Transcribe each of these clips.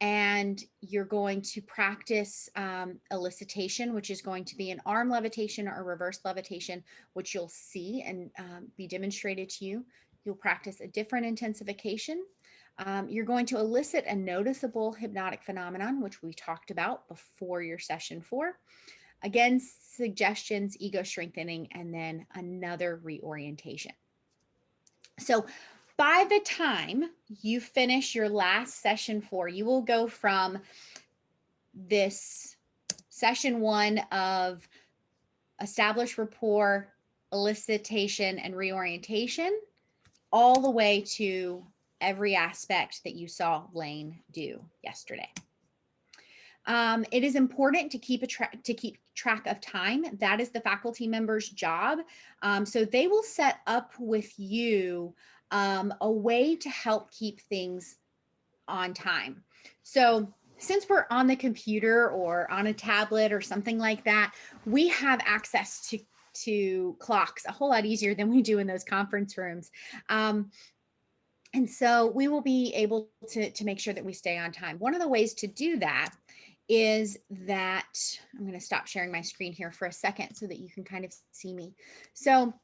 and you're going to practice elicitation, which is going to be an arm levitation or reverse levitation, which you'll see and be demonstrated to you. You'll practice a different intensification. You're going to elicit a noticeable hypnotic phenomenon, which we talked about before your session 4. Again, suggestions, ego strengthening, and then another reorientation. So by the time you finish your last session 4, you will go from this session 1 of establish rapport, elicitation, and reorientation, all the way to every aspect that you saw Lane do yesterday. It is important to keep track of time. That is the faculty member's job. So they will set up with you a way to help keep things on time. So since we're on the computer or on a tablet or something like that, we have access to clocks a whole lot easier than we do in those conference rooms. And so we will be able to make sure that we stay on time. One of the ways to do that is that I'm going to stop sharing my screen here for a second so that you can kind of see me. So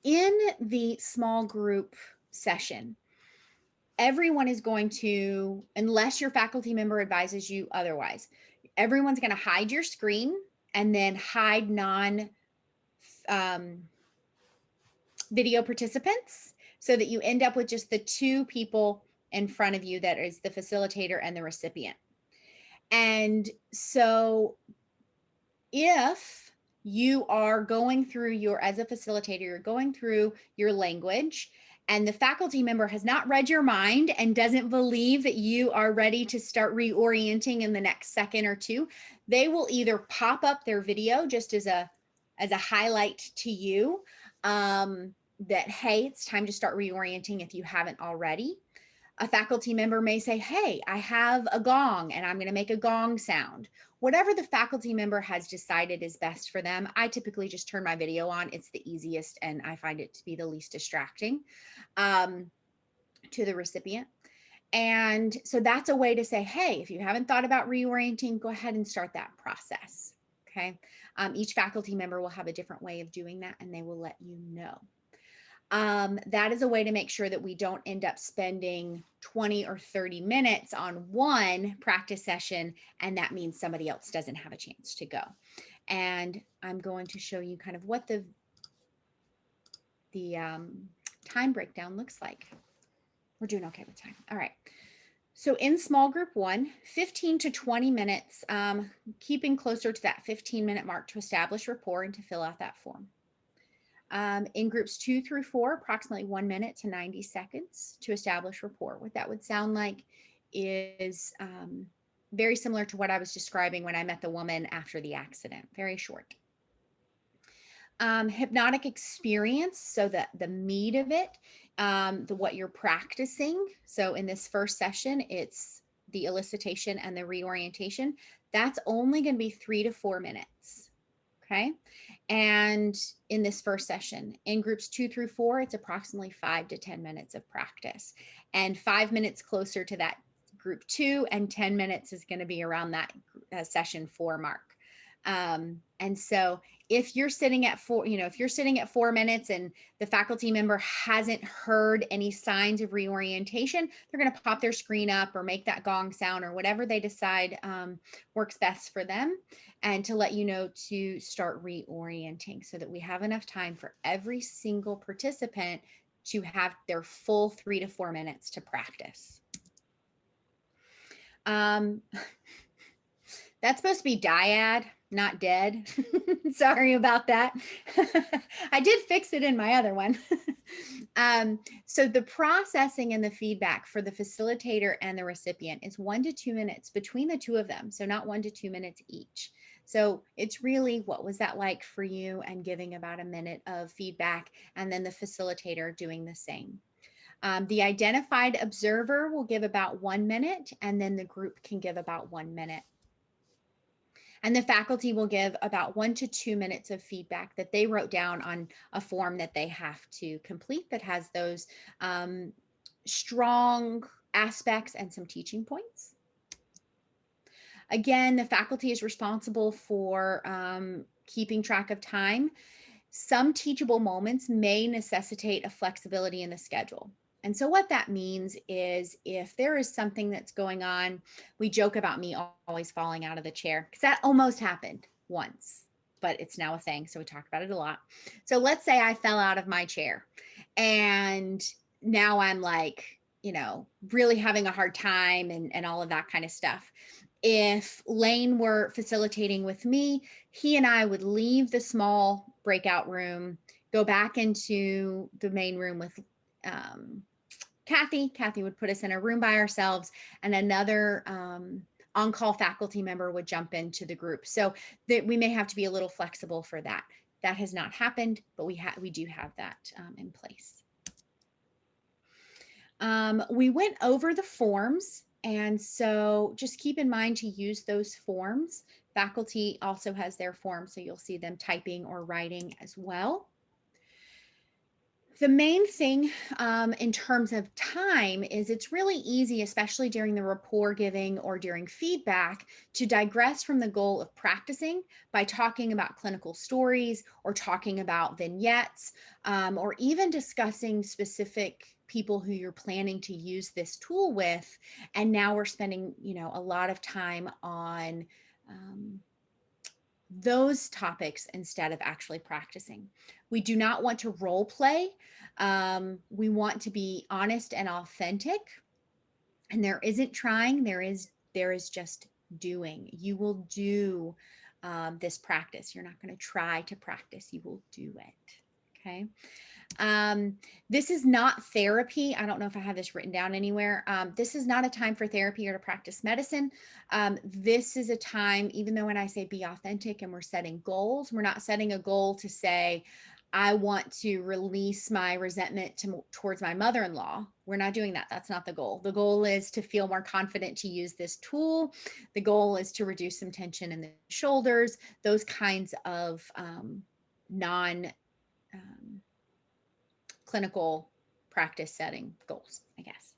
in the small group session, everyone is going to, unless your faculty member advises you otherwise, everyone's going to hide your screen and then hide video participants so that you end up with just the 2 people in front of you, that is the facilitator and the recipient. And so if you are going through as a facilitator, you're going through your language and the faculty member has not read your mind and doesn't believe that you are ready to start reorienting in the next second or 2, they will either pop up their video just as a highlight to you that, hey, it's time to start reorienting if you haven't already. A faculty member may say, hey, I have a gong and I'm going to make a gong sound. Whatever the faculty member has decided is best for them. I typically just turn my video on. It's the easiest and I find it to be the least distracting to the recipient. And so that's a way to say, hey, if you haven't thought about reorienting, go ahead and start that process. Okay. Each faculty member will have a different way of doing that and they will let you know. That is a way to make sure that we don't end up spending 20 or 30 minutes on one practice session, and that means somebody else doesn't have a chance to go. And I'm going to show you kind of what the time breakdown looks like. We're doing okay with time. All right. So in small group 1, 15 to 20 minutes, keeping closer to that 15-minute mark to establish rapport and to fill out that form. In groups 2 through 4, approximately 1 minute to 90 seconds to establish rapport. What that would sound like is very similar to what I was describing when I met the woman after the accident, very short. Hypnotic experience, so that the meat of it, what you're practicing. So in this first session, it's the elicitation and the reorientation. That's only going to be 3 to 4 minutes. Okay. And in this first session, in groups 2 through 4, it's approximately 5 to 10 minutes of practice, and 5 minutes closer to that group 2, and 10 minutes is going to be around that session 4 mark. And so if you're sitting at 4, if you're sitting at 4 minutes and the faculty member hasn't heard any signs of reorientation, they're going to pop their screen up or make that gong sound or whatever they decide works best for them, and to let you know to start reorienting so that we have enough time for every single participant to have their full 3 to 4 minutes to practice. That's supposed to be dyad, not dead. Sorry about that. I did fix it in my other one. So the processing and the feedback for the facilitator and the recipient is 1 to 2 minutes between the 2 of them. So not 1 to 2 minutes each. So it's really, what was that like for you, and giving about a minute of feedback, and then the facilitator doing the same. The identified observer will give about 1 minute, and then the group can give about 1 minute. And the faculty will give about 1 to 2 minutes of feedback that they wrote down on a form that they have to complete that has those strong aspects and some teaching points. Again, the faculty is responsible for keeping track of time. Some teachable moments may necessitate a flexibility in the schedule. And so what that means is if there is something that's going on, we joke about me always falling out of the chair because that almost happened once, but it's now a thing. So we talk about it a lot. So let's say I fell out of my chair and now I'm like, really having a hard time and all of that kind of stuff. If Lane were facilitating with me, he and I would leave the small breakout room, go back into the main room with Kathy. Kathy would put us in a room by ourselves, and another on-call faculty member would jump into the group. So that we may have to be a little flexible for that. That has not happened, but we do have that in place. We went over the forms, and so just keep in mind to use those forms. Faculty also has their forms, so you'll see them typing or writing as well. The main thing in terms of time is it's really easy, especially during the rapport giving or during feedback, to digress from the goal of practicing by talking about clinical stories or talking about vignettes or even discussing specific people who you're planning to use this tool with. And now we're spending, a lot of time on those topics instead of actually practicing. We do not want to role play. We want to be honest and authentic. And there isn't trying, there is just doing. You will do this practice. You're not going to try to practice, you will do it. Okay. This is not therapy. I don't know if I have this written down anywhere. This is not a time for therapy or to practice medicine. This is a time, even though when I say be authentic and we're setting goals, we're not setting a goal to say, I want to release my resentment towards my mother-in-law. We're not doing that. That's not the goal. The goal is to feel more confident to use this tool. The goal is to reduce some tension in the shoulders, those kinds of non clinical practice setting goals, I guess.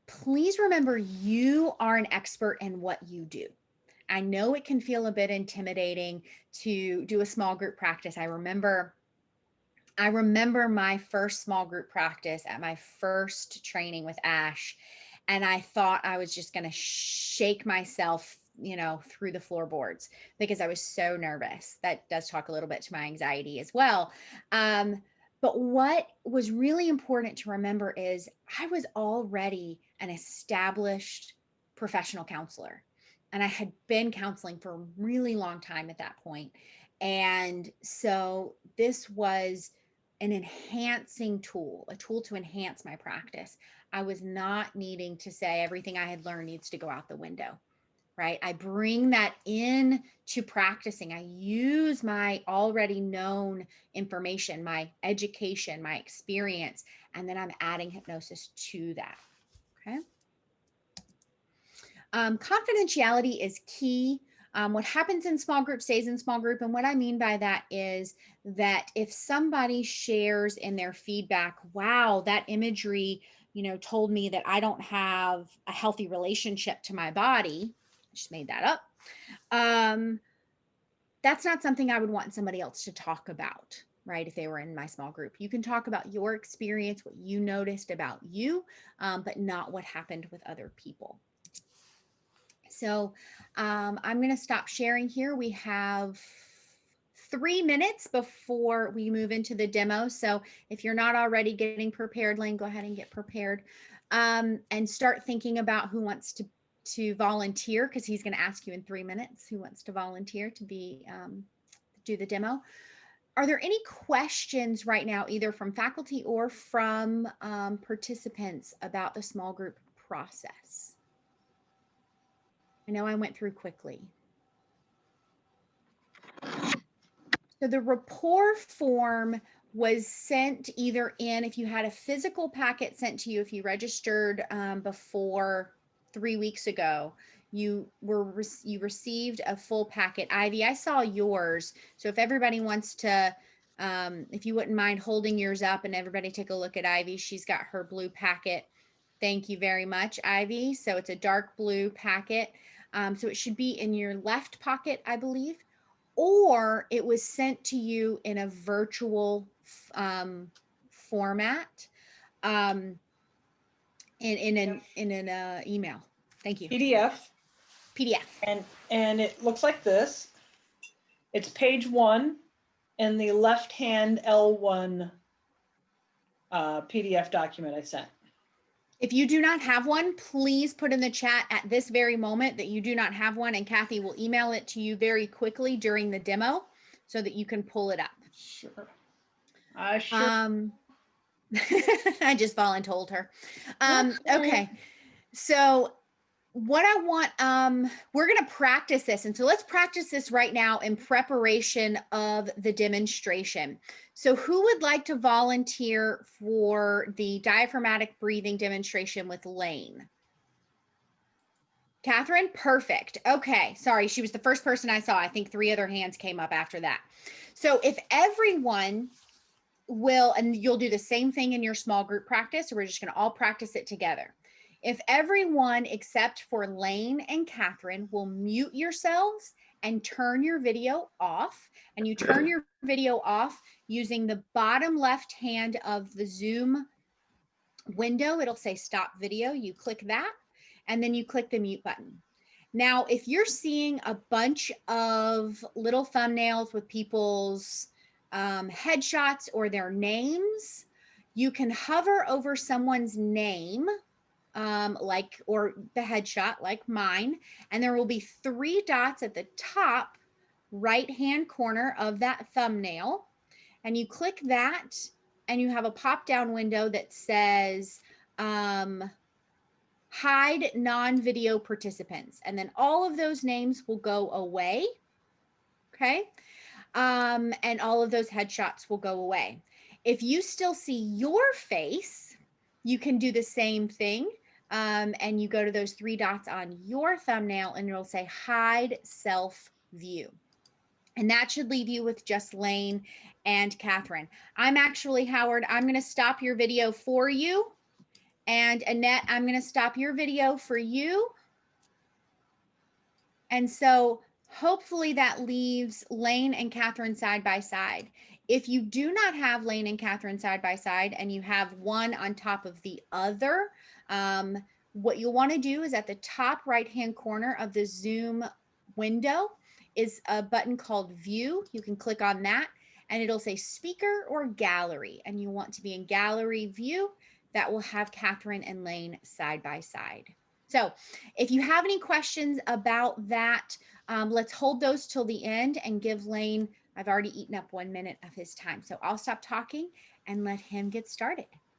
Please remember you are an expert in what you do. I know it can feel a bit intimidating to do a small group practice. I remember my first small group practice at my first training with Ash, and I thought I was just going to shake myself, through the floorboards because I was so nervous. That does talk a little bit to my anxiety as well. But what was really important to remember is I was already an established professional counselor, and I had been counseling for a really long time at that point. And so this was an enhancing tool, a tool to enhance my practice. I was not needing to say everything I had learned needs to go out the window, right? I bring that in to practicing. I use my already known information, my education, my experience, and then I'm adding hypnosis to that, okay? Confidentiality is key. What happens in small group stays in small group. And what I mean by that is that if somebody shares in their feedback, wow, that imagery, told me that I don't have a healthy relationship to my body. I just made that up. That's not something I would want somebody else to talk about, right? If they were in my small group, you can talk about your experience, what you noticed about you, but not what happened with other people. So I'm going to stop sharing here. We have 3 minutes before we move into the demo. So if you're not already getting prepared, Lane, go ahead and get prepared and start thinking about who wants to volunteer, because he's going to ask you in 3 minutes who wants to volunteer to be do the demo. Are there any questions right now, either from faculty or from participants about the small group process? I know I went through quickly. So the rapport form was sent either in, if you had a physical packet sent to you, if you registered before 3 weeks ago, you received a full packet. Ivy, I saw yours. So if everybody wants to, if you wouldn't mind holding yours up and everybody take a look at Ivy, she's got her blue packet Thank you very much, Ivy. So it's a dark blue packet. So it should be in your left pocket, I believe, or it was sent to you in a virtual format in an email. Thank you. PDF. PDF. And it looks like this. It's page 1 in the left-hand L1 PDF document I sent. If you do not have one, please put in the chat at this very moment that you do not have one, and Kathy will email it to you very quickly during the demo so that you can pull it up. Sure. I sure. I just voluntold her. Okay. So what I want, we're going to practice this. And so let's practice this right now in preparation of the demonstration. So who would like to volunteer for the diaphragmatic breathing demonstration with Lane? Catherine, perfect. Okay, sorry, she was the first person I saw. I think 3 other hands came up after that. So if everyone will, and you'll do the same thing in your small group practice, or we're just going to all practice it together. If everyone except for Lane and Catherine will mute yourselves and turn your video off, and you turn your video off using the bottom left hand of the Zoom window, it'll say stop video. You click that, and then you click the mute button. Now, if you're seeing a bunch of little thumbnails with people's headshots or their names, you can hover over someone's name, or the headshot like mine, and there will be 3 dots at the top right-hand corner of that thumbnail, and you click that, and you have a pop-down window that says hide non-video participants, and then all of those names will go away. Okay. And all of those headshots will go away. If you still see your face, you can do the same thing. And you go to those 3 dots on your thumbnail and it'll say hide self view. And that should leave you with just Lane and Catherine. I'm actually, Howard, I'm going to stop your video for you. And Annette, I'm going to stop your video for you. And so hopefully that leaves Lane and Catherine side by side. If you do not have Lane and Catherine side by side and you have one on top of the other, what you'll want to do is at the top right-hand corner of the Zoom window is a button called View. You can click on that and it'll say Speaker or Gallery, and you want to be in Gallery View. That will have Catherine and Lane side by side. So if you have any questions about that, let's hold those till the end and give Lane, I've already eaten up 1 minute of his time. So I'll stop talking and let him get started.